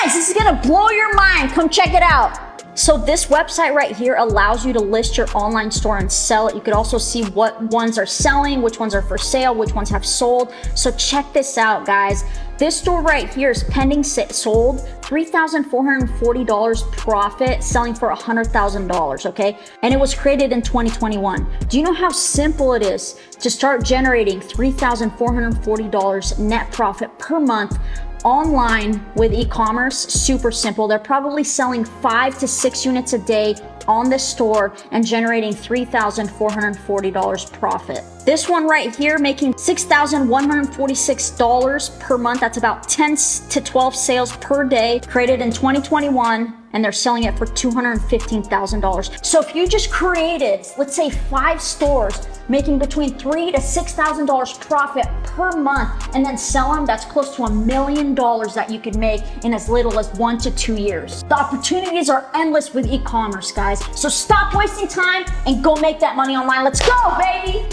Guys, this is gonna blow your mind. Come check it out. So this website right here allows you to list your online store and sell it. You could also see what ones are selling, which ones are for sale, which ones have sold. So check this out, guys. This store right here is pending sold, $3,440 profit, selling for $100,000, okay? And it was created in 2021. Do you know how simple it is to start generating $3,440 net profit per month online with e-commerce? Super simple. They're probably selling 5 to 6 units a day on this store and generating $3,440 profit. This one right here making $6,146 per month. That's about 10 to 12 sales per day, created in 2021, and they're selling it for $215,000. So if you just created, let's say 5 stores, making between $3,000 to $6,000 profit per month, and then sell them, that's close to $1 million that you could make in as little as 1 to 2 years. The opportunities are endless with e-commerce, guys. So stop wasting time and go make that money online. Let's go, baby!